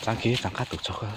张起张卡独作啊！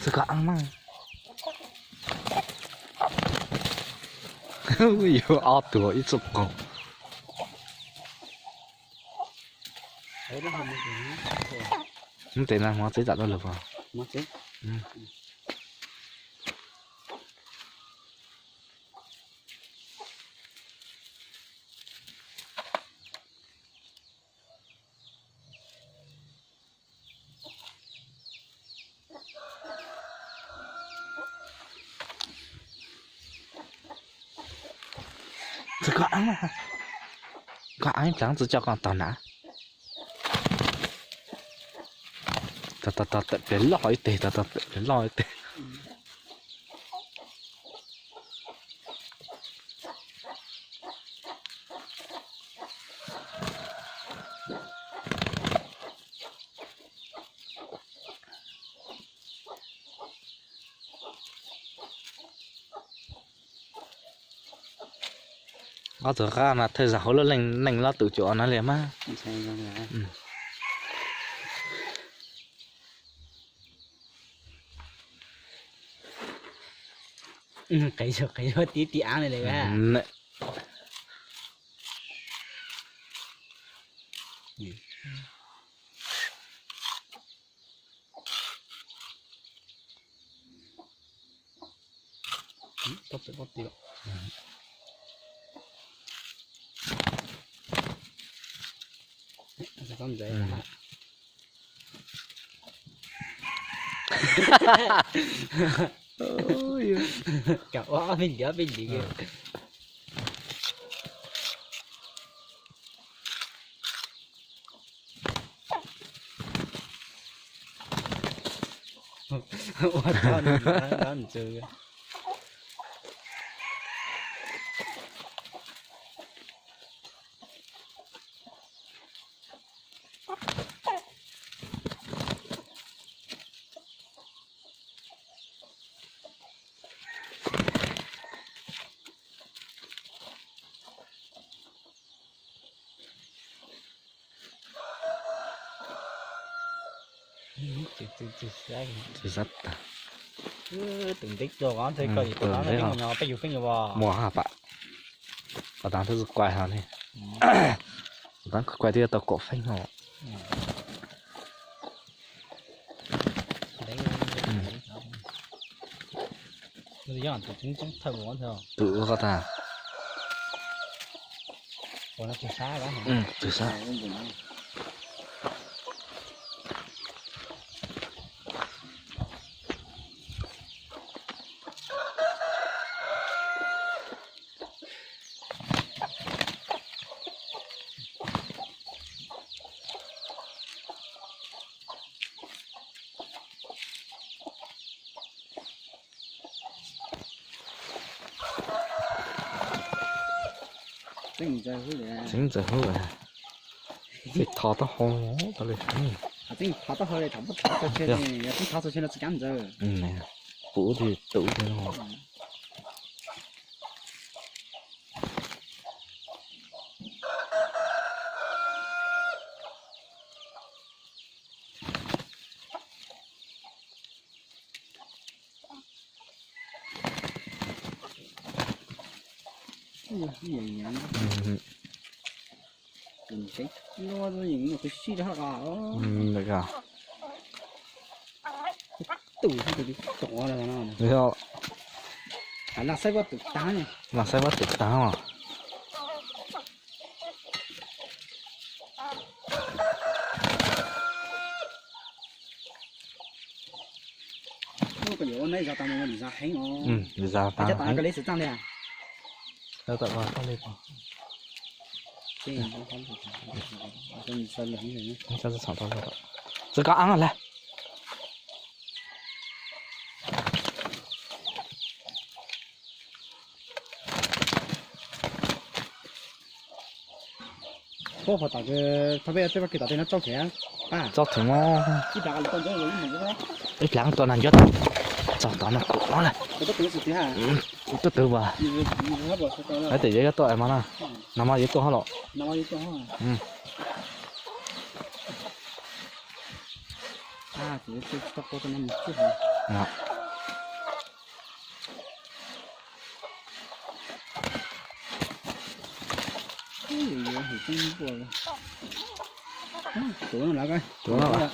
这个昂嘛，有好多一只狗。Thế là nó sẽ dặn đâu được vào. Nó sẽ. Cái ăn mà. Cái ăn chẳng chỉ cho con tao nã. Ta để lòi tê ta để lòi tê. Có giờ ra là thời gian nó lành lo tự chỗ nó liền mà. Cái chỗ tí ăn này đấy à. Tốt tí. Sẽ con dễ hả? Cậu quá mình gì kìa. Ủa đó chưa. Chỉ rất à. Từng tích cho con thấy coi của nó là cái nhỏ cái nhiều bò. Mua hả bạn? Và đang thức quay hả này. Đang quay thì tao cổ phanh họ. Bây giờ tự chính thật của thôi. Tự có ta. Ủa nó từ xa đó hả? Từ xa. Chính giờ hư à. Thì thọ tao hông tao lấy phanh. Chính thọ tao hơi thọ tao trên này, chính thọ tao trên nó chỉ cắn giờ. Nè, cũ thì tự thế nó. Gì nhỉ? Cái nó những cái xí đó cả. Được à? Tủ thì cái chỗ là nó. Được không? 还那塞个独单呢， là sai bắt được tao à 我个有那个当我你啥黑哦， bây giờ 大 tao 家打个类似长的， tao tự vào tao đi vào 对，我跟你说冷人， cho nó sẵn tao rồi giờ có ăn rồi này 我和大哥他别这边给大家那照片，啊， cho chúng nó 100个动作有你们这个， ít lắng tuần này nhất cho tao nó cổ nó này 我都平时的哈， từ từ vào 你还不说到 cái 了， tỷ cái tội mà nè nằm ở dưới tôi hết rồi 那么一说哈，啊，这到后头那么舒服， Đó. 哎呦，很丰富了，啊，走上来个， Đúng rồi.